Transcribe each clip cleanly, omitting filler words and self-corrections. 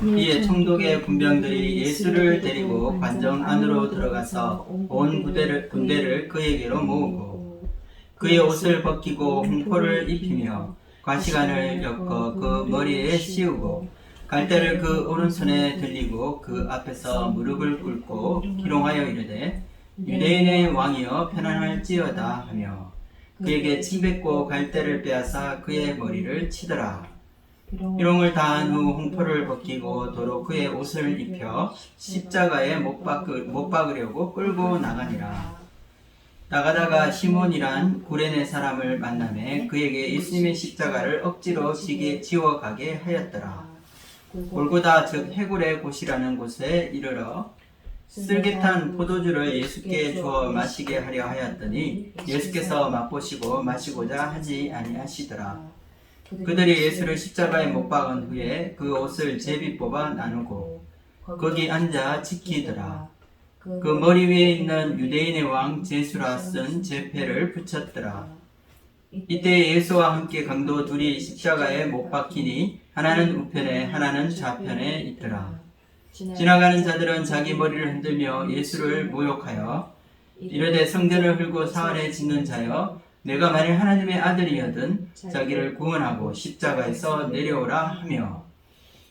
이에 총독의 군병들이 예수를 데리고 관정 안으로 들어가서 온 군대를 그에게로 모으고 그의 옷을 벗기고 홍포를 입히며 과시관을 엮어 그 머리에 씌우고 갈대를 그 오른손에 들리고 그 앞에서 무릎을 꿇고 희롱하여 이르되 유대인의 왕이여 편안할지어다 하며 그에게 침뱉고 갈대를 빼앗아 그의 머리를 치더라. 희롱을 다한 후 홍포를 벗기고 도로 그의 옷을 입혀 십자가에 못 박으려고 끌고 나가니라. 나가다가 시몬이란 구레네 사람을 만나매 그에게 예수님의 십자가를 억지로 지워가게 하였더라. 골고다 즉 해굴의 곳이라는 곳에 이르러 쓸개탄 포도주를 예수께 주어 마시게 하려 하였더니 예수께서 맛보시고 마시고자 하지 아니하시더라. 그들이 예수를 십자가에 못 박은 후에 그 옷을 제비 뽑아 나누고 거기 앉아 지키더라. 그 머리 위에 있는 유대인의 왕 제수라 쓴 제패를 붙였더라. 이때 예수와 함께 강도 둘이 십자가에 못 박히니 하나는 우편에 하나는 좌편에 있더라. 지나가는 자들은 자기 머리를 흔들며 예수를 모욕하여 이르되 성전을 헐고 사흘에 짓는 자여 내가 만일 하나님의 아들이여든 자기를 구원하고 십자가에서 내려오라 하며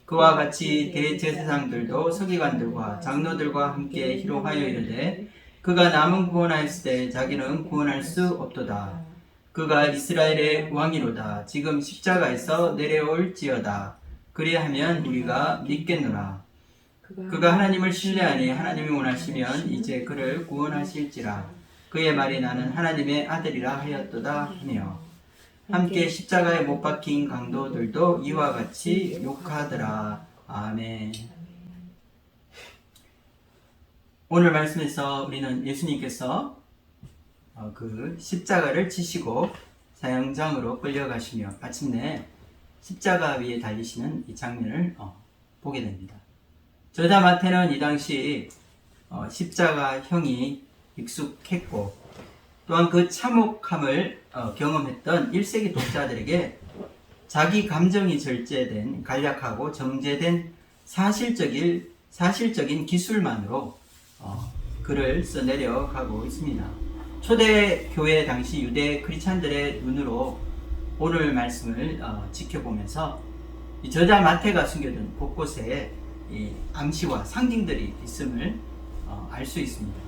그와 같이 대제사장들도 서기관들과 장로들과 함께 희롱하여 이르되 그가 남은 구원하였을 때 자기는 구원할 수 없도다. 그가 이스라엘의 왕이로다. 지금 십자가에서 내려올지어다. 그리하면 우리가 믿겠노라. 그가 하나님을 신뢰하니 하나님이 원하시면 이제 그를 구원하실지라. 그의 말이 나는 하나님의 아들이라 하였도다 하며 함께 십자가에 못 박힌 강도들도 이와 같이 욕하더라. 아멘. 오늘 말씀에서 우리는 예수님께서 그 십자가를 지시고 사형장으로 끌려가시며 마침내 십자가 위에 달리시는 이 장면을 보게 됩니다. 저자 마태는 이 당시 십자가형이 익숙했고 또한 그 참혹함을 경험했던 1세기 독자들에게 자기 감정이 절제된 간략하고 정제된 사실적인 기술만으로 글을 써내려가고 있습니다. 초대 교회 당시 유대 크리스찬들의 눈으로 오늘 말씀을 지켜보면서 이 저자 마태가 숨겨둔 곳곳에 이 암시와 상징들이 있음을 알 수 있습니다.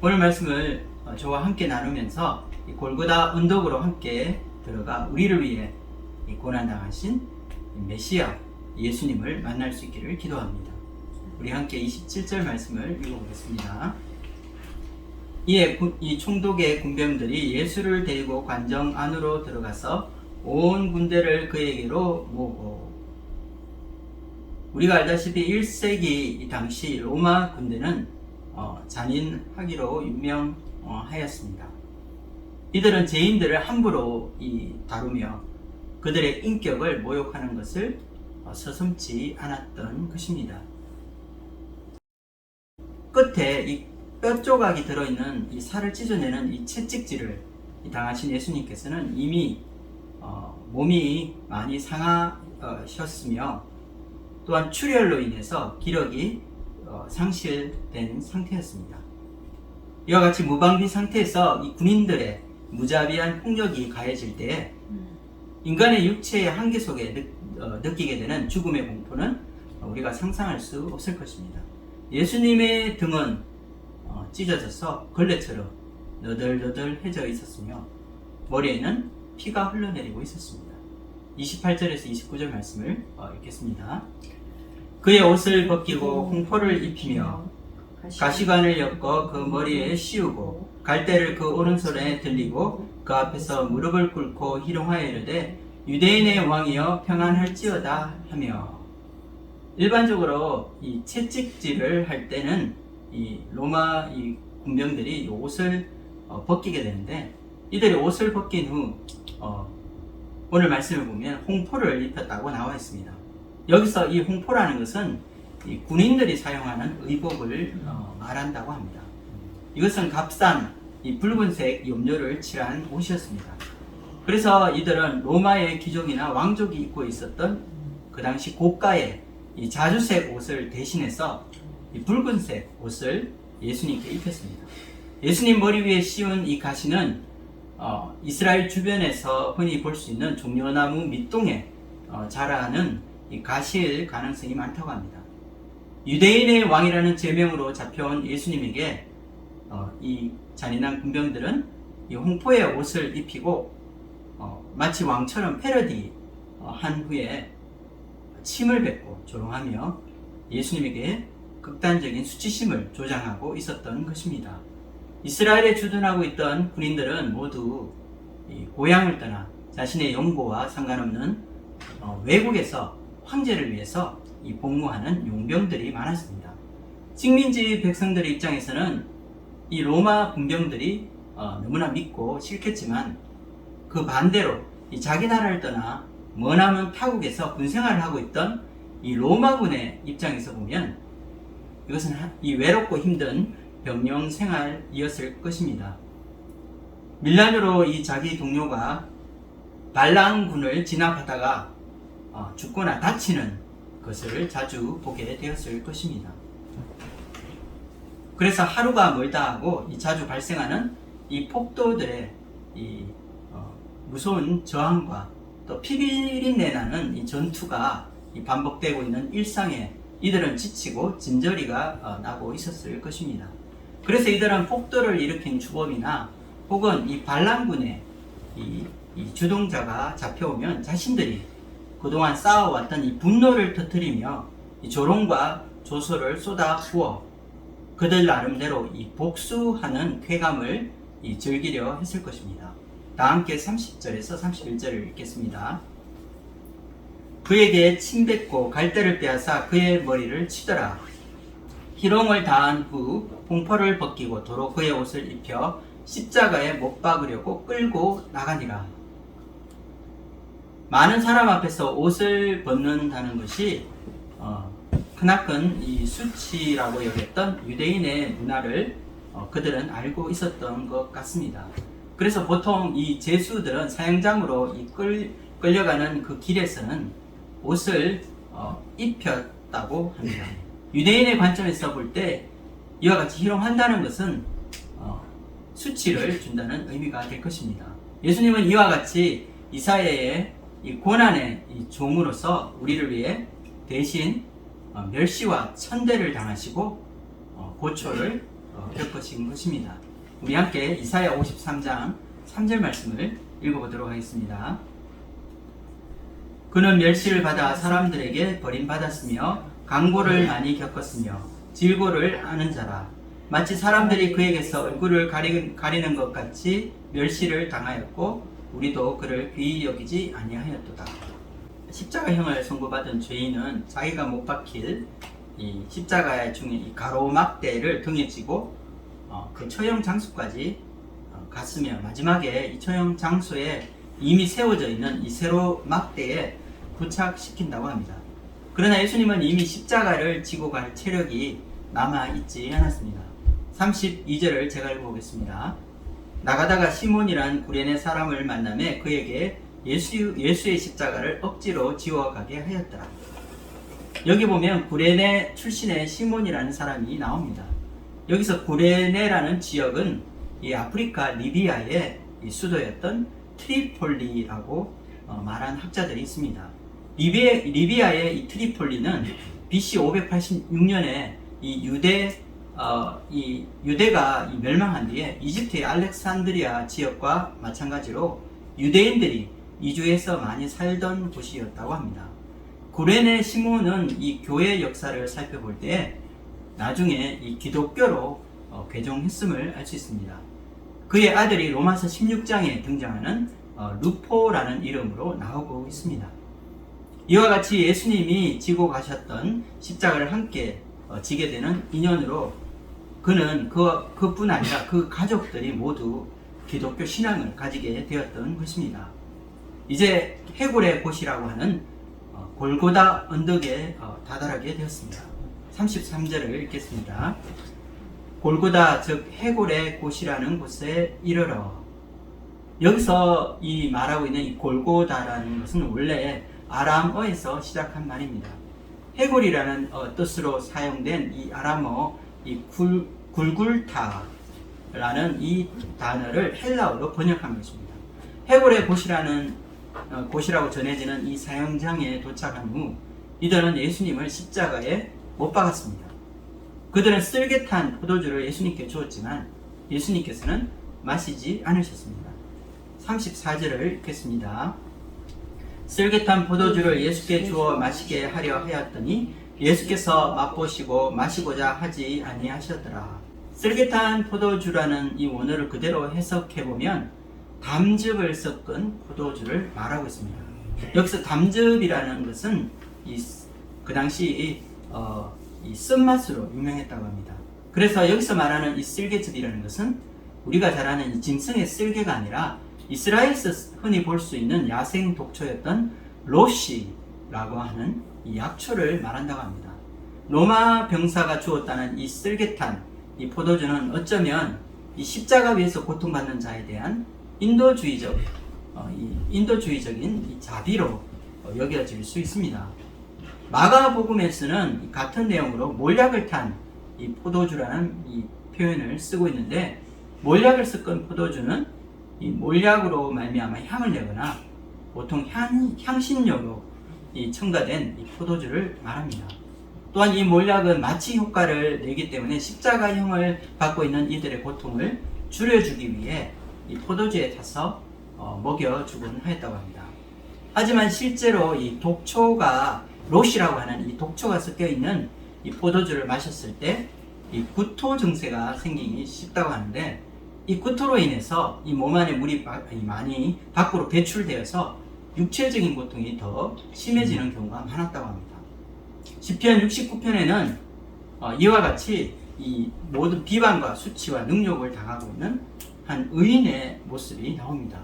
오늘 말씀을 저와 함께 나누면서 이 골고다 언덕으로 함께 들어가 우리를 위해 이 고난당하신 메시아 예수님을 만날 수 있기를 기도합니다. 우리 함께 27절 말씀을 읽어보겠습니다. 이에 이 총독의 군병들이 예수를 데리고 관정 안으로 들어가서 온 군대를 그에게로 모으고 우리가 알다시피 1세기 이 당시 로마 군대는 잔인하기로 유명하였습니다. 이들은 죄인들을 함부로 다루며 그들의 인격을 모욕하는 것을 서슴지 않았던 것입니다. 끝에 이 뼈 조각이 들어있는 이 살을 찢어내는 이 채찍질을 당하신 예수님께서는 이미 몸이 많이 상하셨으며 또한 출혈로 인해서 기력이 상실된 상태였습니다. 이와 같이 무방비 상태에서 이 군인들의 무자비한 폭력이 가해질 때 인간의 육체의 한계 속에 느끼게 되는 죽음의 공포는 우리가 상상할 수 없을 것입니다. 예수님의 등은 찢어져서 걸레처럼 너덜너덜해져 있었으며 머리에는 피가 흘러내리고 있었습니다. 28절에서 29절 말씀을 읽겠습니다. 그의 옷을 벗기고 홍포를 입히며 가시관을 엮어 그 머리에 씌우고 갈대를 그 오른손에 들리고 그 앞에서 무릎을 꿇고 희롱하여 이르되 유대인의 왕이여 평안할지어다 하며 일반적으로 이 채찍질을 할 때는 이 로마 이 군병들이 옷을 벗기게 되는데 이들이 옷을 벗긴 후 오늘 말씀을 보면 홍포를 입혔다고 나와 있습니다. 여기서 이 홍포라는 것은 이 군인들이 사용하는 의복을 말한다고 합니다. 이것은 값싼 이 붉은색 염료를 칠한 옷이었습니다. 그래서 이들은 로마의 귀족이나 왕족이 입고 있었던 그 당시 고가의 이 자주색 옷을 대신해서 이 붉은색 옷을 예수님께 입혔습니다. 예수님 머리 위에 씌운 이 가시는 이스라엘 주변에서 흔히 볼 수 있는 종려나무 밑동에 자라는 이 가시일 가능성이 많다고 합니다. 유대인의 왕이라는 제명으로 잡혀온 예수님에게 이 잔인한 군병들은 이 홍포의 옷을 입히고 마치 왕처럼 패러디 한 후에 침을 뱉고 조롱하며 예수님에게 극단적인 수치심을 조장하고 있었던 것입니다. 이스라엘에 주둔하고 있던 군인들은 모두 고향을 떠나 자신의 영고와 상관없는 외국에서 황제를 위해서 복무하는 용병들이 많았습니다. 식민지 백성들의 입장에서는 이 로마 군병들이 너무나 믿고 싫겠지만 그 반대로 이 자기 나라를 떠나 머나먼 타국에서 군생활을 하고 있던 이 로마군의 입장에서 보면 이것은 이 외롭고 힘든 병영 생활이었을 것입니다. 밀란으로 이 자기 동료가 발랑군을 진압하다가 죽거나 다치는 것을 자주 보게 되었을 것입니다. 그래서 하루가 멀다 하고 자주 발생하는 이 폭도들의 무서운 저항과 또 피비린내 나는 이 전투가 반복되고 있는 일상에 이들은 지치고 진저리가 나고 있었을 것입니다. 그래서 이들은 폭도를 일으킨 주범이나 혹은 이 반란군의 이 주동자가 잡혀오면 자신들이 그동안 쌓아왔던 이 분노를 터뜨리며 이 조롱과 조소를 쏟아 부어 그들 나름대로 이 복수하는 쾌감을 즐기려 했을 것입니다. 다 함께 30절에서 31절을 읽겠습니다. 그에게 침 뱉고 갈대를 빼앗아 그의 머리를 치더라. 희롱을 다한 후 공포를 벗기고 도로 그의 옷을 입혀 십자가에 못 박으려고 끌고 나가니라. 많은 사람 앞에서 옷을 벗는다는 것이 크나큰 이 수치라고 여겼던 유대인의 문화를 그들은 알고 있었던 것 같습니다. 그래서 보통 이 제수들은 사형장으로 끌려가는 그 길에서는 옷을 입혔다고 합니다. 유대인의 관점에서 볼 때 이와 같이 희롱한다는 것은 수치를 준다는 의미가 될 것입니다. 예수님은 이와 같이 이사야의 이 고난의 이 종으로서 우리를 위해 대신 멸시와 천대를 당하시고 고초를 겪으신 것입니다. 우리 함께 이사야 53장 3절 말씀을 읽어보도록 하겠습니다. 그는 멸시를 받아 사람들에게 버림받았으며 강고를 많이 겪었으며 질고를 아는 자라. 마치 사람들이 그에게서 얼굴을 가리는 것 같이 멸시를 당하였고 우리도 그를 귀히 여기지 아니하였도다. 십자가형을 선고받은 죄인은 자기가 못 박힐 이 십자가 중에 이 가로막대를 등에 지고 그 처형 장소까지 갔으며 마지막에 이 처형 장소에 이미 세워져 있는 이 세로 막대에 부착시킨다고 합니다. 그러나 예수님은 이미 십자가를 지고 갈 체력이 남아있지 않았습니다. 32절을 제가 읽어보겠습니다. 나가다가 시몬이란 구레네 사람을 만나매 그에게 예수의 십자가를 억지로 지워가게 하였더라. 여기 보면 구레네 출신의 시몬이라는 사람이 나옵니다. 여기서 구레네라는 지역은 이 아프리카 리비아의 이 수도였던 트리폴리라고 말한 학자들이 있습니다. 리비아의 이 트리폴리는 BC 586년에 이 유대가 멸망한 뒤에 이집트의 알렉산드리아 지역과 마찬가지로 유대인들이 이주해서 많이 살던 곳이었다고 합니다. 구레네 시몬은 이 교회 역사를 살펴볼 때 나중에 이 기독교로 개종했음을 알 수 있습니다. 그의 아들이 로마서 16장에 등장하는 루포라는 이름으로 나오고 있습니다. 이와 같이 예수님이 지고 가셨던 십자가를 함께 지게 되는 인연으로 그는 그뿐 아니라 그 가족들이 모두 기독교 신앙을 가지게 되었던 것입니다. 이제 해골의 곳이라고 하는 골고다 언덕에 다다르게 되었습니다. 33절을 읽겠습니다. 골고다 즉 해골의 곳이라는 곳에 이르러. 여기서 이 말하고 있는 이 골고다라는 것은 원래 아람어에서 시작한 말입니다. 해골이라는 뜻으로 사용된 이 아람어 이 굴굴타라는 이 단어를 헬라어로 번역한 것입니다. 해골의 곳이라고 전해지는 이 사형장에 도착한 후 이들은 예수님을 십자가에 못 박았습니다. 그들은 쓸개탄 포도주를 예수님께 주었지만 예수님께서는 마시지 않으셨습니다. 34절을 읽겠습니다. 쓸개탄 포도주를 예수께 주어 마시게 하려 하였더니 예수께서 맛보시고 마시고자 하지 아니하셨더라. 쓸개탄 포도주라는 이 원어를 그대로 해석해보면 담즙을 섞은 포도주를 말하고 있습니다. 여기서 담즙이라는 것은 그 당시 이 쓴맛으로 유명했다고 합니다. 그래서 여기서 말하는 이 쓸개즙이라는 것은 우리가 잘 아는 이 짐승의 쓸개가 아니라 이스라엘에서 흔히 볼 수 있는 야생 독초였던 로시라고 하는 이 약초를 말한다고 합니다. 로마 병사가 주었다는 이 쓸개탄, 이 포도주는 어쩌면 이 십자가 위에서 고통받는 자에 대한 인도주의적인 이 자비로 여겨질 수 있습니다. 마가복음에서는 같은 내용으로 몰약을 탄 이 포도주라는 이 표현을 쓰고 있는데, 몰약을 섞은 포도주는 이 몰약으로 말미암아 향을 내거나 보통 향신료로 첨가된 이 포도주를 말합니다. 또한 이 몰약은 마취 효과를 내기 때문에 십자가형을 받고 있는 이들의 고통을 줄여주기 위해 이 포도주에 타서 먹여주곤 하였다고 합니다. 하지만 실제로 이 독초가 롯이라고 하는 이 독초가 섞여 있는 이 포도주를 마셨을 때 이 구토 증세가 생기기 쉽다고 하는데, 이 구토로 인해서 이 몸 안에 물이 많이 밖으로 배출되어서 육체적인 고통이 더 심해지는 경우가 많았다고 합니다. 시편 69편에는 이와 같이 이 모든 비방과 수치와 능욕을 당하고 있는 한 의인의 모습이 나옵니다.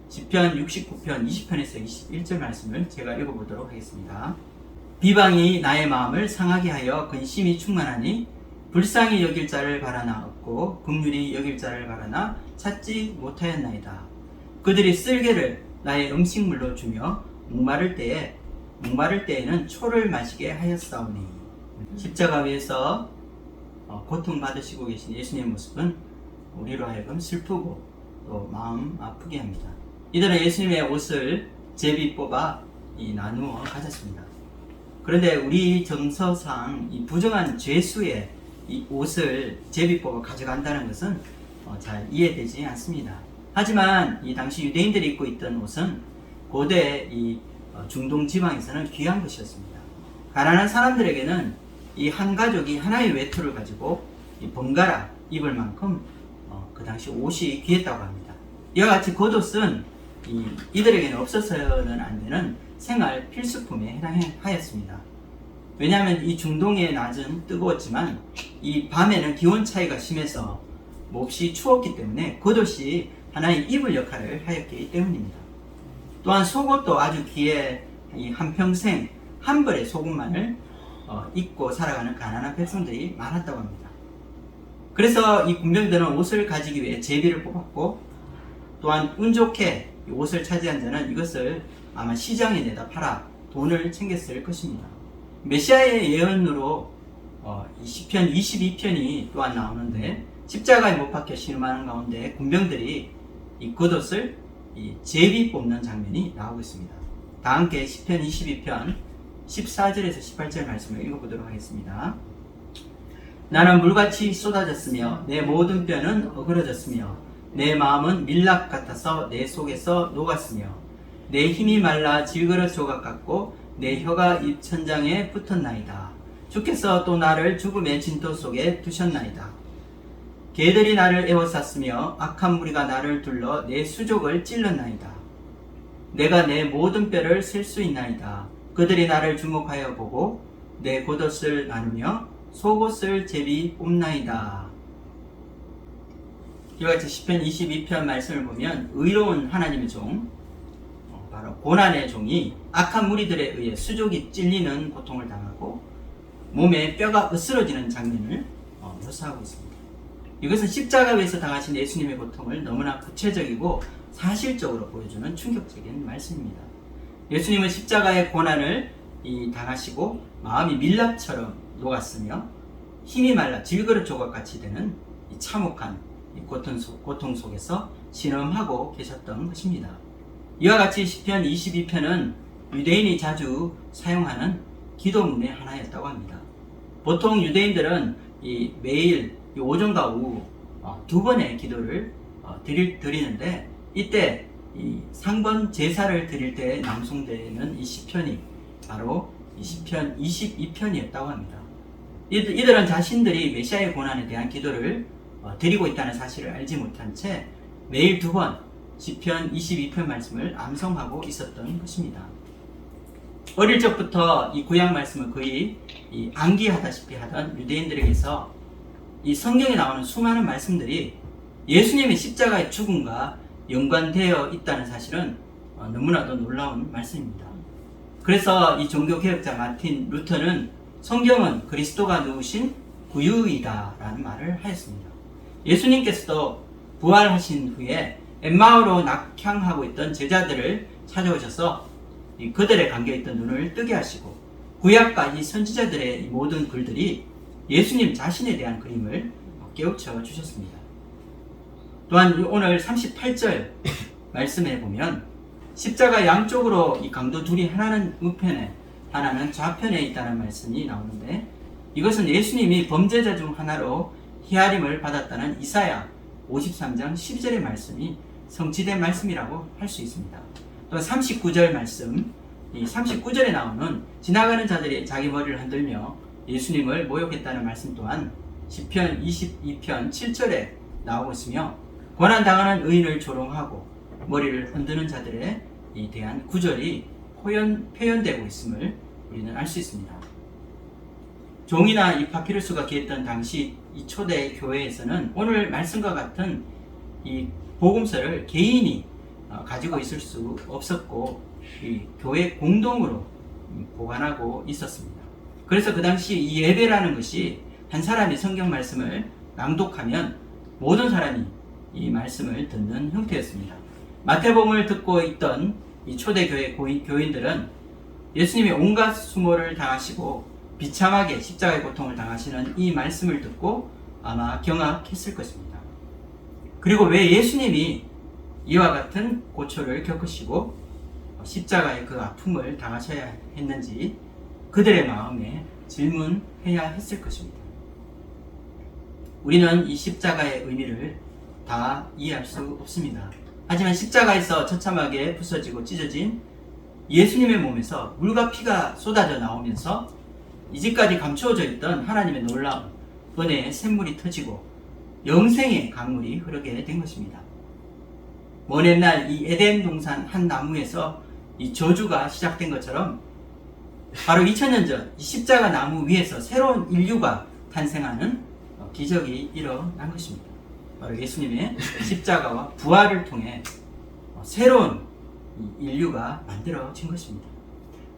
시편 69편 20편에서 21절 말씀을 제가 읽어보도록 하겠습니다. 비방이 나의 마음을 상하게 하여 근심이 충만하니 불쌍히 여길 자를 바라나 없고 긍휼히 여길 자를 바라나 찾지 못하였나이다. 그들이 쓸개를 나의 음식물로 주며 목마를 때에는 초를 마시게 하였사오니. 십자가 위에서 고통받으시고 계신 예수님의 모습은 우리로 하여금 슬프고 또 마음 아프게 합니다. 이들은 예수님의 옷을 제비 뽑아 나누어 가졌습니다. 그런데 우리 정서상 이 부정한 죄수의 이 옷을 제비 뽑아 가져간다는 것은 잘 이해되지 않습니다. 하지만 이 당시 유대인들이 입고 있던 옷은 고대 이 중동 지방에서는 귀한 것이었습니다. 가난한 사람들에게는 이 한 가족이 하나의 외투를 가지고 번갈아 입을 만큼 그 당시 옷이 귀했다고 합니다. 이와 같이 겉옷은 이들에게는 없어서는 안 되는 생활 필수품에 해당하였습니다. 왜냐하면 이 중동의 낮은 뜨거웠지만 이 밤에는 기온 차이가 심해서 몹시 추웠기 때문에 겉옷이 하나의 이불 역할을 하였기 때문입니다. 또한 속옷도 아주 귀해 한평생 한 벌의 속옷만을 입고 살아가는 가난한 백성들이 많았다고 합니다. 그래서 이 군병들은 옷을 가지기 위해 제비를 뽑았고, 또한 운 좋게 옷을 차지한 자는 이것을 아마 시장에 내다 팔아 돈을 챙겼을 것입니다. 메시아의 예언으로 이 시편 22편이 또한 나오는데, 십자가에 못 박혀 신음하는 가운데 군병들이 이 겉옷을 제비 뽑는 장면이 나오고 있습니다. 다 함께 시편 22편 14절에서 18절 말씀을 읽어보도록 하겠습니다. 나는 물같이 쏟아졌으며 내 모든 뼈는 어그러졌으며 내 마음은 밀랍 같아서 내 속에서 녹았으며 내 힘이 말라 질그릇 조각 같고 내 혀가 입 천장에 붙었나이다. 주께서 또 나를 죽음의 진토 속에 두셨나이다. 개들이 나를 에워쌌으며 악한 무리가 나를 둘러 내 수족을 찔렀나이다. 내가 내 모든 뼈를 셀 수 있나이다. 그들이 나를 주목하여 보고 내 겉옷을 나누며 속옷을 제비 뽑나이다. 이와 같이 시편 22편 말씀을 보면 의로운 하나님의 종, 바로 고난의 종이 악한 무리들에 의해 수족이 찔리는 고통을 당하고 몸에 뼈가 으스러지는 장면을 묘사하고 있습니다. 이것은 십자가 위에서 당하신 예수님의 고통을 너무나 구체적이고 사실적으로 보여주는 충격적인 말씀입니다. 예수님은 십자가의 고난을 당하시고 마음이 밀랍처럼 녹았으며 힘이 말라 질그릇 조각같이 되는 이 참혹한 고통 속에서 신음하고 계셨던 것입니다. 이와 같이 시편 22편은 유대인이 자주 사용하는 기도문의 하나였다고 합니다. 보통 유대인들은 매일 오전과 오후 두 번의 기도를 드리는데, 이때 상번 제사를 드릴 때 낭송되는 이 시편이 바로 이 시편 22편이었다고 합니다. 이들은 자신들이 메시아의 고난에 대한 기도를 드리고 있다는 사실을 알지 못한 채 매일 두 번 시편 22편 말씀을 암송하고 있었던 것입니다. 어릴 적부터 이 구약 말씀을 거의 암기하다시피 하던 유대인들에게서 이 성경에 나오는 수많은 말씀들이 예수님의 십자가의 죽음과 연관되어 있다는 사실은 너무나도 놀라운 말씀입니다. 그래서 이 종교개혁자 마틴 루터는 성경은 그리스도가 누우신 구유이다 라는 말을 하였습니다. 예수님께서도 부활하신 후에 엠마오로 낙향하고 있던 제자들을 찾아오셔서 그들의 감겨있던 눈을 뜨게 하시고 구약과 이 선지자들의 이 모든 글들이 예수님 자신에 대한 그림을 깨우쳐 주셨습니다. 또한 오늘 38절 말씀에 보면 십자가 양쪽으로 이 강도 둘이 하나는 우편에 하나는 좌편에 있다는 말씀이 나오는데, 이것은 예수님이 범죄자 중 하나로 희아림을 받았다는 이사야 53장 12절의 말씀이 성취된 말씀이라고 할 수 있습니다. 또 39절 말씀, 이 39절에 나오는 지나가는 자들이 자기 머리를 흔들며 예수님을 모욕했다는 말씀 또한 시편 22편 7절에 나오고 있으며, 고난당하는 의인을 조롱하고 머리를 흔드는 자들에 대한 구절이 표현되고 있음을 우리는 알 수 있습니다. 종이나 이 파피루스가 기했던 당시 이 초대 교회에서는 오늘 말씀과 같은 이 복음서를 개인이 가지고 있을 수 없었고, 이 교회 공동으로 보관하고 있었습니다. 그래서 그 당시 이 예배라는 것이 한 사람이 성경 말씀을 낭독하면 모든 사람이 이 말씀을 듣는 형태였습니다. 마태복음을 듣고 있던 이 초대교회 교인들은 예수님이 온갖 수모를 당하시고 비참하게 십자가의 고통을 당하시는 이 말씀을 듣고 아마 경악했을 것입니다. 그리고 왜 예수님이 이와 같은 고초를 겪으시고 십자가의 그 아픔을 당하셔야 했는지 그들의 마음에 질문해야 했을 것입니다. 우리는 이 십자가의 의미를 다 이해할 수 없습니다. 하지만 십자가에서 처참하게 부서지고 찢어진 예수님의 몸에서 물과 피가 쏟아져 나오면서 이제까지 감추어져 있던 하나님의 놀라운 은혜의 샘물이 터지고 영생의 강물이 흐르게 된 것입니다. 먼 옛날 이 에덴 동산 한 나무에서 이 저주가 시작된 것처럼 바로 2000년 전 이 십자가 나무 위에서 새로운 인류가 탄생하는 기적이 일어난 것입니다. 바로 예수님의 십자가와 부활을 통해 새로운 인류가 만들어진 것입니다.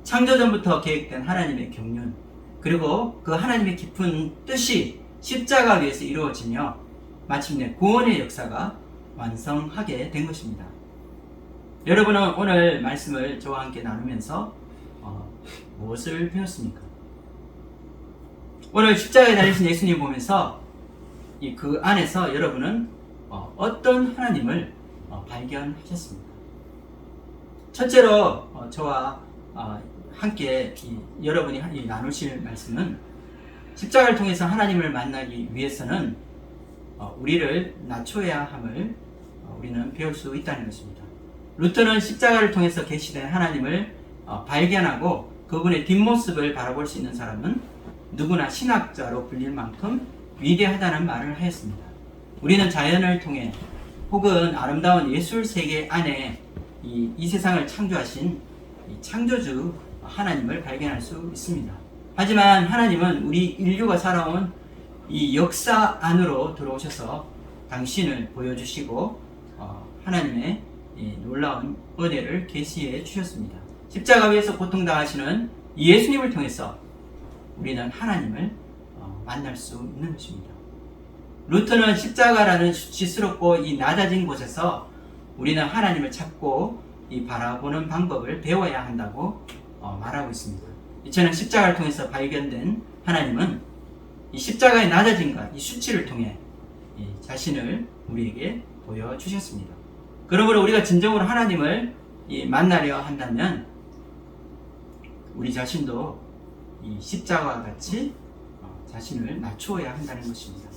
창조전부터 계획된 하나님의 경륜, 그리고 그 하나님의 깊은 뜻이 십자가 위에서 이루어지며 마침내 구원의 역사가 완성하게 된 것입니다. 여러분은 오늘 말씀을 저와 함께 나누면서 무엇을 배웠습니까? 오늘 십자가에 달리신 예수님 보면서 그 안에서 여러분은 어떤 하나님을 발견하셨습니까? 첫째로 저와 함께 여러분이 나누실 말씀은 십자가를 통해서 하나님을 만나기 위해서는 우리를 낮춰야 함을 우리는 배울 수 있다는 것입니다. 루터는 십자가를 통해서 계시된 하나님을 발견하고 그분의 뒷모습을 바라볼 수 있는 사람은 누구나 신학자로 불릴 만큼 위대하다는 말을 하였습니다. 우리는 자연을 통해 혹은 아름다운 예술 세계 안에 이 세상을 창조하신 창조주 하나님을 발견할 수 있습니다. 하지만 하나님은 우리 인류가 살아온 이 역사 안으로 들어오셔서 당신을 보여주시고 하나님의 놀라운 은혜를 계시해 주셨습니다. 십자가 위에서 고통당하시는 예수님을 통해서 우리는 하나님을 만날 수 있는 것입니다. 루터는 십자가라는 수치스럽고 이 낮아진 곳에서 우리는 하나님을 찾고 이 바라보는 방법을 배워야 한다고 말하고 있습니다. 이처럼 십자가를 통해서 발견된 하나님은 이 십자가의 낮아짐과 이 수치를 통해 이 자신을 우리에게 보여주셨습니다. 그러므로 우리가 진정으로 하나님을 만나려 한다면 우리 자신도 이 십자가와 같이 자신을 낮추어야 한다는 것입니다.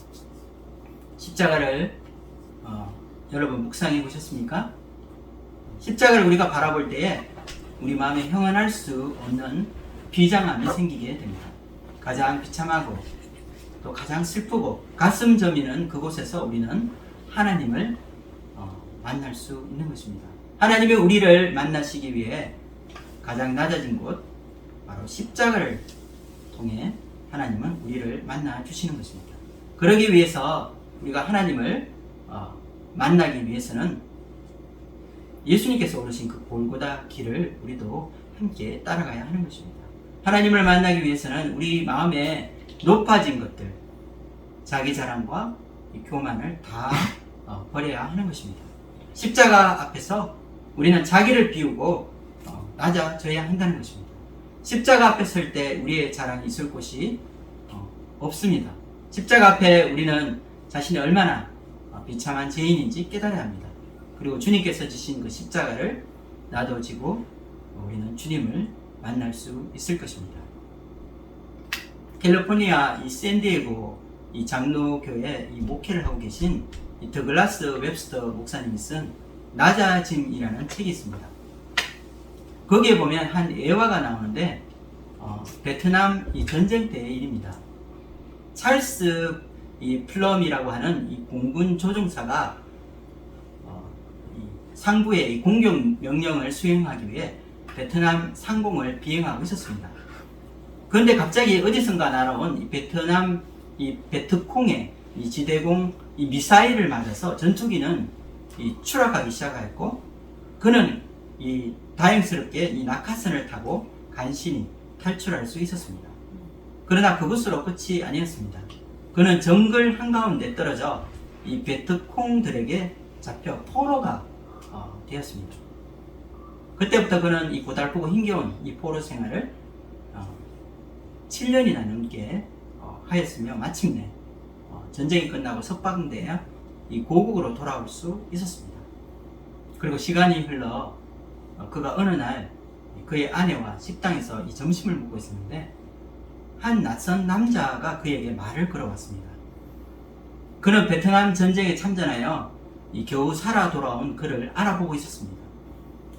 십자가를 여러분 묵상해 보셨습니까? 십자가를 우리가 바라볼 때에 우리 마음에 형언할 수 없는 비장함이 생기게 됩니다. 가장 비참하고 또 가장 슬프고 가슴 저미는 그곳에서 우리는 하나님을 만날 수 있는 것입니다. 하나님이 우리를 만나시기 위해 가장 낮아진 곳 바로 십자가를 통해 하나님은 우리를 만나 주시는 것입니다. 그러기 위해서 우리가 하나님을 만나기 위해서는 예수님께서 오르신 그 골고다 길을 우리도 함께 따라가야 하는 것입니다. 하나님을 만나기 위해서는 우리 마음에 높아진 것들, 자기 자랑과 교만을 다 버려야 하는 것입니다. 십자가 앞에서 우리는 자기를 비우고 낮아져야 한다는 것입니다. 십자가 앞에 설 때 우리의 자랑이 있을 곳이 없습니다. 십자가 앞에 우리는 자신이 얼마나 비참한 죄인인지 깨달아야 합니다. 그리고 주님께서 지신 그 십자가를 나눠지고 우리는 주님을 만날 수 있을 것입니다. 캘리포니아 이 샌디에고 이 장로교에 이 목회를 하고 계신 이 더글라스 웹스터 목사님이 쓴 낮아짐이라는 책이 있습니다. 거기에 보면 한 애화가 나오는데 베트남 이 전쟁 때의 일입니다. 찰스 이 플럼이라고 하는 이 공군 조종사가 이 상부의 이 공격 명령을 수행하기 위해 베트남 상공을 비행하고 있었습니다. 그런데 갑자기 어디선가 날아온 이 베트남 이 베트콩의 이 지대공 이 미사일을 맞아서 전투기는 이 추락하기 시작하였고, 그는 이 다행스럽게 이 낙하선을 타고 간신히 탈출할 수 있었습니다. 그러나 그것으로 끝이 아니었습니다. 그는 정글 한가운데 떨어져 이 베트콩들에게 잡혀 포로가 되었습니다. 그때부터 그는 이 고달프고 힘겨운 이 포로 생활을 7년이나 넘게 하였으며 마침내 전쟁이 끝나고 석방되어 이 고국으로 돌아올 수 있었습니다. 그리고 시간이 흘러 그가 어느 날 그의 아내와 식당에서 이 점심을 먹고 있었는데 한 낯선 남자가 그에게 말을 걸어왔습니다. 그는 베트남 전쟁에 참전하여 이 겨우 살아 돌아온 그를 알아보고 있었습니다.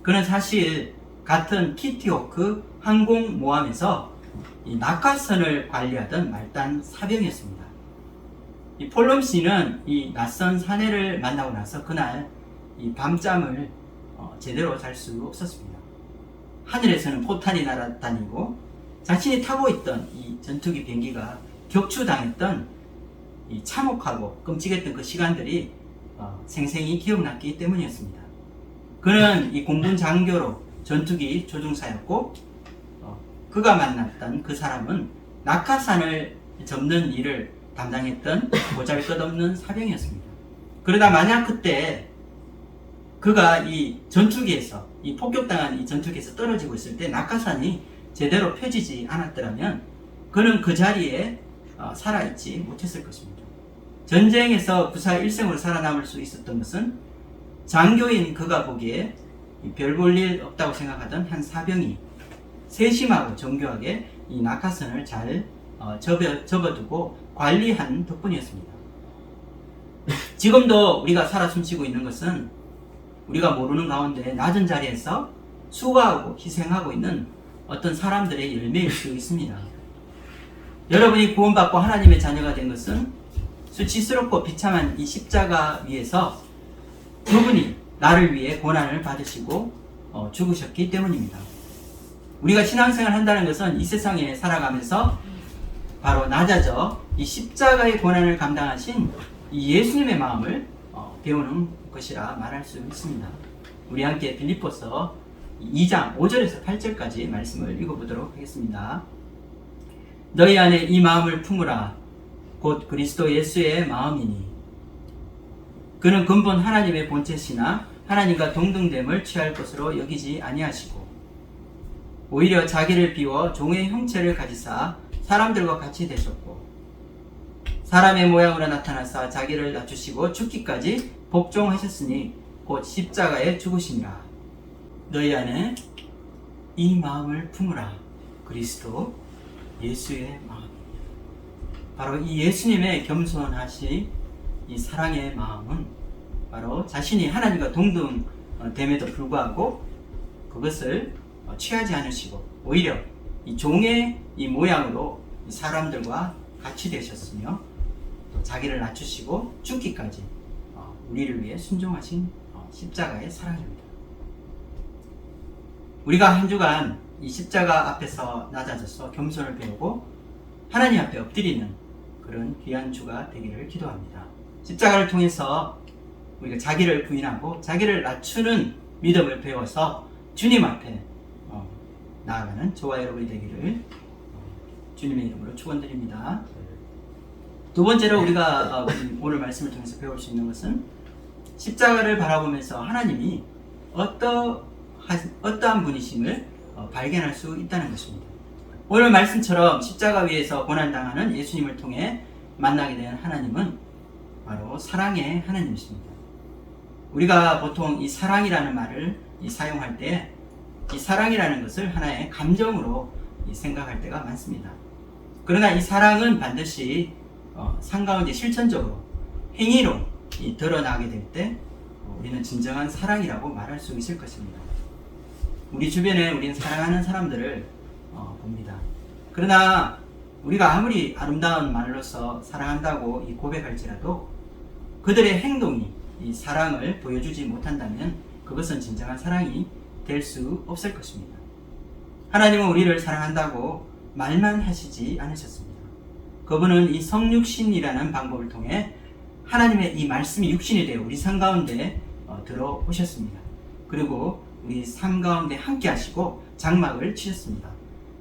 그는 사실 같은 키티호크 항공모함에서 이 낙하선을 관리하던 말단 사병이었습니다. 이 폴럼 씨는 이 낯선 사내를 만나고 나서 그날 이 밤잠을 제대로 잘 수 없었습니다. 하늘에서는 포탄이 날아다니고 자신이 타고 있던 이 전투기 비행기가 격추당했던 이 참혹하고 끔찍했던 그 시간들이 생생히 기억났기 때문이었습니다. 그는 이 공군 장교로 전투기 조종사였고 그가 만났던 그 사람은 낙하산을 접는 일을 담당했던 보잘것없는 사병이었습니다. 그러다 만약 그때 그가 이 전투기에서 이 폭격당한 이 전투기에서 떨어지고 있을 때 낙하산이 제대로 펴지지 않았더라면 그는 그 자리에 살아있지 못했을 것입니다. 전쟁에서 구사 일생으로 살아남을 수 있었던 것은 장교인 그가 보기에 별 볼 일 없다고 생각하던 한 사병이 세심하고 정교하게 이 낙하선을 잘 접어두고 관리한 덕분이었습니다. 지금도 우리가 살아 숨쉬고 있는 것은 우리가 모르는 가운데 낮은 자리에서 수고하고 희생하고 있는 어떤 사람들의 열매일 수 있습니다. 여러분이 구원받고 하나님의 자녀가 된 것은 수치스럽고 비참한 이 십자가 위에서 그분이 나를 위해 고난을 받으시고 죽으셨기 때문입니다. 우리가 신앙생활을 한다는 것은 이 세상에 살아가면서 바로 낮아져 이 십자가의 고난을 감당하신 이 예수님의 마음을 배우는 것이라 말할 수 있습니다. 우리 함께 빌립보서 2장 5절에서 8절까지 말씀을 읽어보도록 하겠습니다. 너희 안에 이 마음을 품으라. 곧 그리스도 예수의 마음이니 그는 근본 하나님의 본체시나 하나님과 동등됨을 취할 것으로 여기지 아니하시고 오히려 자기를 비워 종의 형체를 가지사 사람들과 같이 되셨고 사람의 모양으로 나타나사 자기를 낮추시고 죽기까지 복종하셨으니 곧 십자가에 죽으시니라. 너희 안에 이 마음을 품으라. 그리스도 예수의 마음. 바로 이 예수님의 겸손하신 이 사랑의 마음은 바로 자신이 하나님과 동등됨에도 불구하고 그것을 취하지 않으시고 오히려 이 종의 이 모양으로 사람들과 같이 되셨으며 또 자기를 낮추시고 죽기까지 우리를 위해 순종하신 십자가의 사랑입니다. 우리가 한 주간 이 십자가 앞에서 낮아져서 겸손을 배우고 하나님 앞에 엎드리는 그런 귀한 주가 되기를 기도합니다. 십자가를 통해서 우리가 자기를 부인하고 자기를 낮추는 믿음을 배워서 주님 앞에 나아가는 저와 여러분이 되기를 주님의 이름으로 축원드립니다. 두 번째로 우리가 오늘 말씀을 통해서 배울 수 있는 것은 십자가를 바라보면서 하나님이 어떠한 분이심을 발견할 수 있다는 것입니다. 오늘 말씀처럼 십자가 위에서 고난당하는 예수님을 통해 만나게 된 하나님은 바로 사랑의 하나님이십니다. 우리가 보통 이 사랑이라는 말을 사용할 때 이 사랑이라는 것을 하나의 감정으로 생각할 때가 많습니다. 그러나 이 사랑은 반드시 삶 가운데 실천적으로 행위로 드러나게 될 때 우리는 진정한 사랑이라고 말할 수 있을 것입니다. 우리 주변에 우리는 사랑하는 사람들을 봅니다. 그러나 우리가 아무리 아름다운 말로서 사랑한다고 고백할지라도 그들의 행동이 이 사랑을 보여주지 못한다면 그것은 진정한 사랑이 될 수 없을 것입니다. 하나님은 우리를 사랑한다고 말만 하시지 않으셨습니다. 그분은 이 성육신이라는 방법을 통해 하나님의 이 말씀이 육신이 되어 우리 삶 가운데 들어오셨습니다. 그리고 우리 삶 가운데 함께 하시고 장막을 치셨습니다.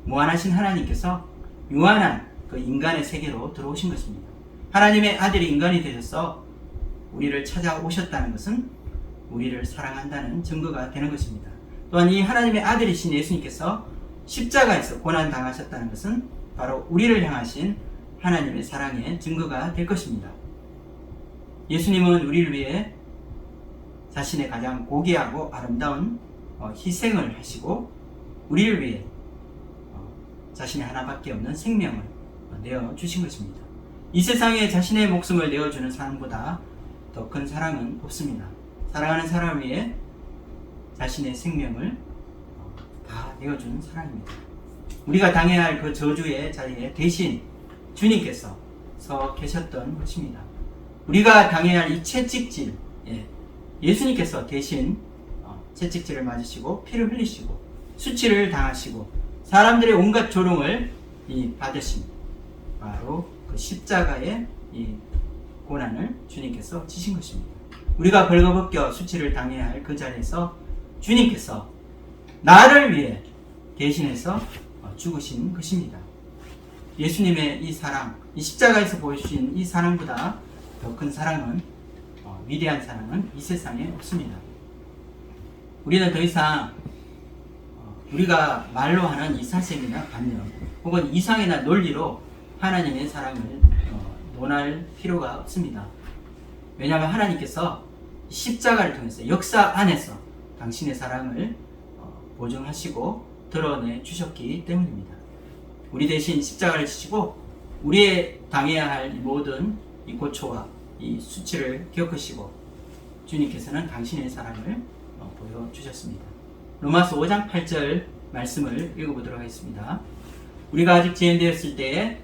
무한하신 하나님께서 유한한 그 인간의 세계로 들어오신 것입니다. 하나님의 아들이 인간이 되셔서 우리를 찾아오셨다는 것은 우리를 사랑한다는 증거가 되는 것입니다. 또한 이 하나님의 아들이신 예수님께서 십자가에서 고난당하셨다는 것은 바로 우리를 향하신 하나님의 사랑의 증거가 될 것입니다. 예수님은 우리를 위해 자신의 가장 고귀하고 아름다운 희생을 하시고 우리를 위해 자신의 하나밖에 없는 생명을 내어주신 것입니다. 이 세상에 자신의 목숨을 내어주는 사랑보다 더 큰 사랑은 없습니다. 사랑하는 사람을 위해 자신의 생명을 다 내어주는 사랑입니다. 우리가 당해야 할 그 저주의 자리에 대신 주님께서 서 계셨던 것입니다. 우리가 당해야 할 이 채찍질, 예수님께서 대신 채찍질을 맞으시고 피를 흘리시고 수치를 당하시고 사람들의 온갖 조롱을 받으신 바로 그 십자가의 이 고난을 주님께서 지신 것입니다. 우리가 벌거벗겨 수치를 당해야 할 그 자리에서 주님께서 나를 위해 대신해서 죽으신 것입니다. 예수님의 이 사랑, 이 십자가에서 보여주신 이 사랑보다 더 큰 사랑은, 위대한 사랑은 이 세상에 없습니다. 우리는 더 이상 우리가 말로 하는 이 사색이나 관념 혹은 이상이나 논리로 하나님의 사랑을 논할 필요가 없습니다. 왜냐하면 하나님께서 십자가를 통해서 역사 안에서 당신의 사랑을 보증하시고 드러내 주셨기 때문입니다. 우리 대신 십자가를 지시고 우리의 당해야 할 모든 이 고초와 이 수치를 겪으시고 주님께서는 당신의 사랑을 보여주셨습니다. 로마서 5장 8절 말씀을 읽어보도록 하겠습니다. 우리가 아직 죄인되었을 때에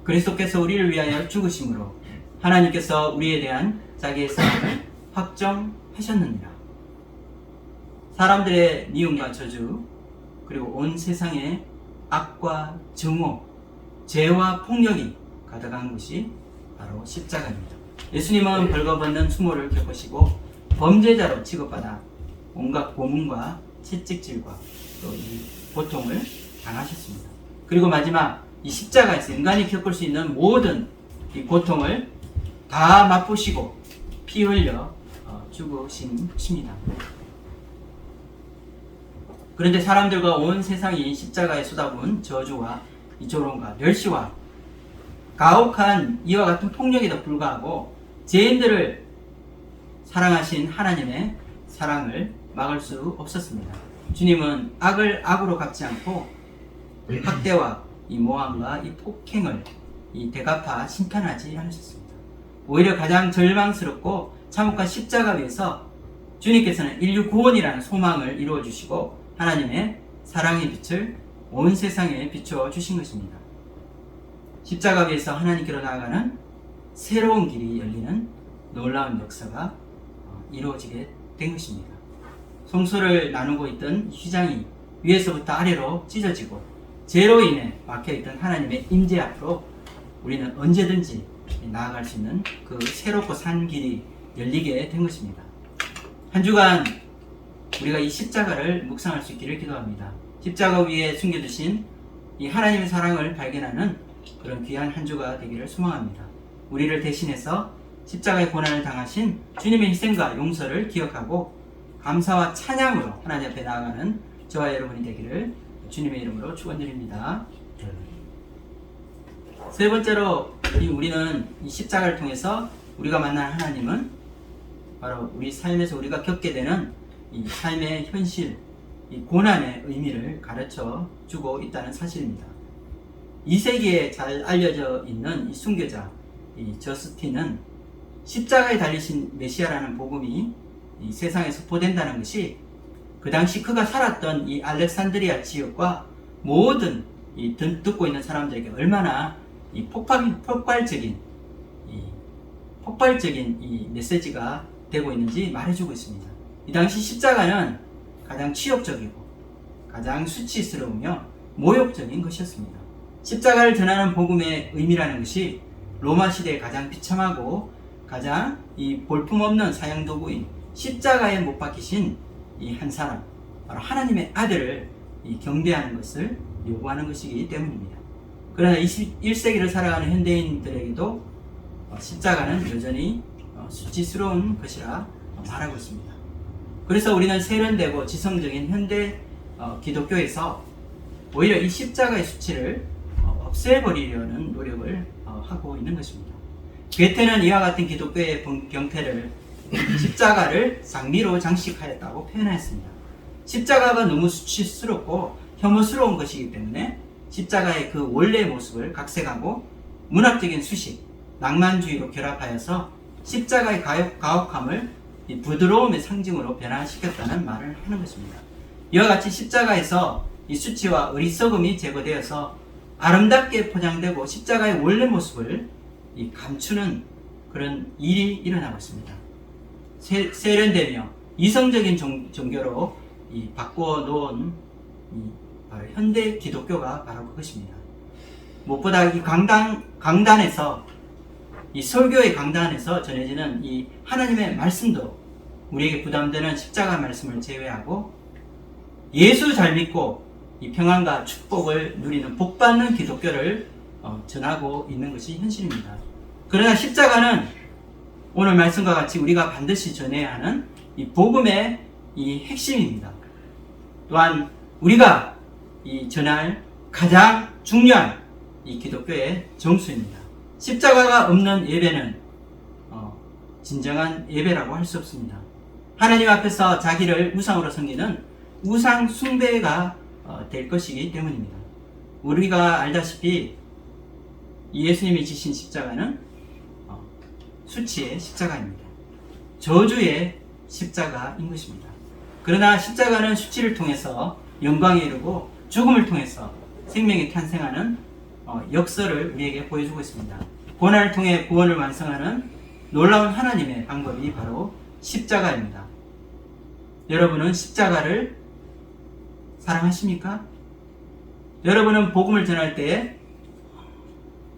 그리스도께서 우리를 위하여 죽으심으로 하나님께서 우리에 대한 자기의 사랑을 확정하셨느니라. 사람들의 미움과 저주 그리고 온 세상의 악과 증오, 죄와 폭력이 가득한 곳이 바로 십자가입니다. 예수님은 벌거벗는 수모를 겪으시고 범죄자로 취급받아 온갖 고문과 채찍질과 또 이 고통을 당하셨습니다. 그리고 마지막 이 십자가에서 인간이 겪을 수 있는 모든 이 고통을 다 맛보시고 피 흘려 죽으신 것입니다. 그런데 사람들과 온 세상이 십자가에 쏟아부은 저주와 이 조롱과 멸시와 가혹한 이와 같은 폭력에도 불구하고 죄인들을 사랑하신 하나님의 사랑을 막을 수 없었습니다. 주님은 악을 악으로 갚지 않고 학대와 이 모함과 이 폭행을 이 대갚아 심판하지 않으셨습니다. 오히려 가장 절망스럽고 참혹한 십자가 위에서 주님께서는 인류 구원이라는 소망을 이루어 주시고 하나님의 사랑의 빛을 온 세상에 비추어 주신 것입니다. 십자가 위에서 하나님께로 나아가는 새로운 길이 열리는 놀라운 역사가 이루어지게 된 것입니다. 성소를 나누고 있던 휘장이 위에서부터 아래로 찢어지고 죄로 인해 막혀있던 하나님의 임재 앞으로 우리는 언제든지 나아갈 수 있는 그 새롭고 산 길이 열리게 된 것입니다. 한 주간 우리가 이 십자가를 묵상할 수 있기를 기도합니다. 십자가 위에 숨겨두신 이 하나님의 사랑을 발견하는 그런 귀한 한 주가 되기를 소망합니다. 우리를 대신해서 십자가의 고난을 당하신 주님의 희생과 용서를 기억하고 감사와 찬양으로 하나님 앞에 나아가는 저와 여러분이 되기를 주님의 이름으로 축원드립니다. 세 번째로 우리는 이 십자가를 통해서 우리가 만난 하나님은 바로 우리 삶에서 우리가 겪게 되는 이 삶의 현실, 이 고난의 의미를 가르쳐 주고 있다는 사실입니다. 2세기에 잘 알려져 있는 이 순교자 이 저스틴은 십자가에 달리신 메시아라는 복음이 이 세상에서 보된다는 것이 그 당시 그가 살았던 이 알렉산드리아 지역과 모든 이 듣고 있는 사람들에게 얼마나 이 폭발적인 이 메시지가 되고 있는지 말해주고 있습니다. 이 당시 십자가는 가장 치욕적이고 가장 수치스러우며 모욕적인 것이었습니다. 십자가를 전하는 복음의 의미라는 것이 로마 시대에 가장 비참하고 가장 이 볼품없는 사형도구인 십자가에 못 박히신 이 한 사람, 바로 하나님의 아들을 이 경배하는 것을 요구하는 것이기 때문입니다. 그러나 21세기를 살아가는 현대인들에게도 십자가는 여전히 수치스러운 것이라 말하고 있습니다. 그래서 우리는 세련되고 지성적인 현대 기독교에서 오히려 이 십자가의 수치를 없애버리려는 노력을 하고 있는 것입니다. 괴테는 이와 같은 기독교의 병폐를 십자가를 장미로 장식하였다고 표현하였습니다. 십자가가 너무 수치스럽고 혐오스러운 것이기 때문에 십자가의 그 원래의 모습을 각색하고 문학적인 수식, 낭만주의로 결합하여서 십자가의 가혹함을 이 부드러움의 상징으로 변화시켰다는 말을 하는 것입니다. 이와 같이 십자가에서 이 수치와 어리석음이 제거되어서 아름답게 포장되고 십자가의 원래 모습을 이 감추는 그런 일이 일어나고 있습니다. 세련되며 이성적인 종교로 이 바꾸어 놓은 바로 현대 기독교가 바로 그것입니다. 무엇보다 이 강단에서 이 설교의 강단에서 전해지는 이 하나님의 말씀도 우리에게 부담되는 십자가 말씀을 제외하고 예수 잘 믿고 이 평안과 축복을 누리는 복받는 기독교를 전하고 있는 것이 현실입니다. 그러나 십자가는 오늘 말씀과 같이 우리가 반드시 전해야 하는 이 복음의 이 핵심입니다. 또한 우리가 이 전할 가장 중요한 이 기독교의 정수입니다. 십자가가 없는 예배는 진정한 예배라고 할 수 없습니다. 하나님 앞에서 자기를 우상으로 섬기는 우상 숭배가 될 것이기 때문입니다. 우리가 알다시피 예수님이 지신 십자가는 수치의 십자가입니다. 저주의 십자가인 것입니다. 그러나 십자가는 수치를 통해서 영광에 이르고 죽음을 통해서 생명이 탄생하는 역설을 우리에게 보여주고 있습니다. 고난을 통해 구원을 완성하는 놀라운 하나님의 방법이 바로 십자가입니다. 여러분은 십자가를 사랑하십니까? 여러분은 복음을 전할 때에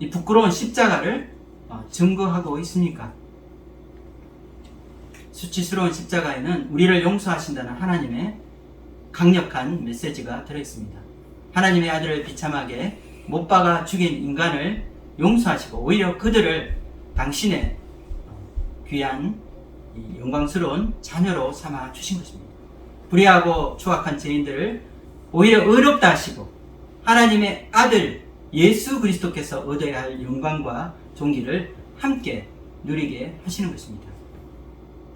이 부끄러운 십자가를 증거하고 있습니까? 수치스러운 십자가에는 우리를 용서하신다는 하나님의 강력한 메시지가 들어있습니다. 하나님의 아들을 비참하게 못 박아 죽인 인간을 용서하시고 오히려 그들을 당신의 귀한 영광스러운 자녀로 삼아 주신 것입니다. 불의하고 추악한 죄인들을 오히려 의롭다 하시고 하나님의 아들 예수 그리스도께서 얻어야 할 영광과 존귀를 함께 누리게 하시는 것입니다.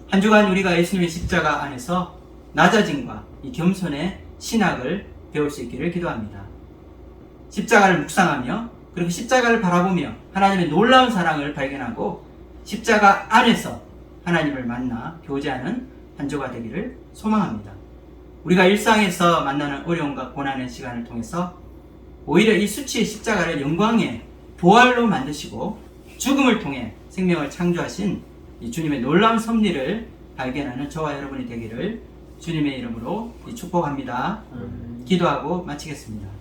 한 주간 우리가 예수님의 십자가 안에서 낮아짐과 이 겸손의 신학을 배울 수 있기를 기도합니다. 십자가를 묵상하며 그리고 십자가를 바라보며 하나님의 놀라운 사랑을 발견하고 십자가 안에서 하나님을 만나 교제하는 한 주가 되기를 소망합니다. 우리가 일상에서 만나는 어려움과 고난의 시간을 통해서 오히려 이 수치의 십자가를 영광의 보활로 만드시고 죽음을 통해 생명을 창조하신 이 주님의 놀라운 섭리를 발견하는 저와 여러분이 되기를 주님의 이름으로 축복합니다. 기도하고 마치겠습니다.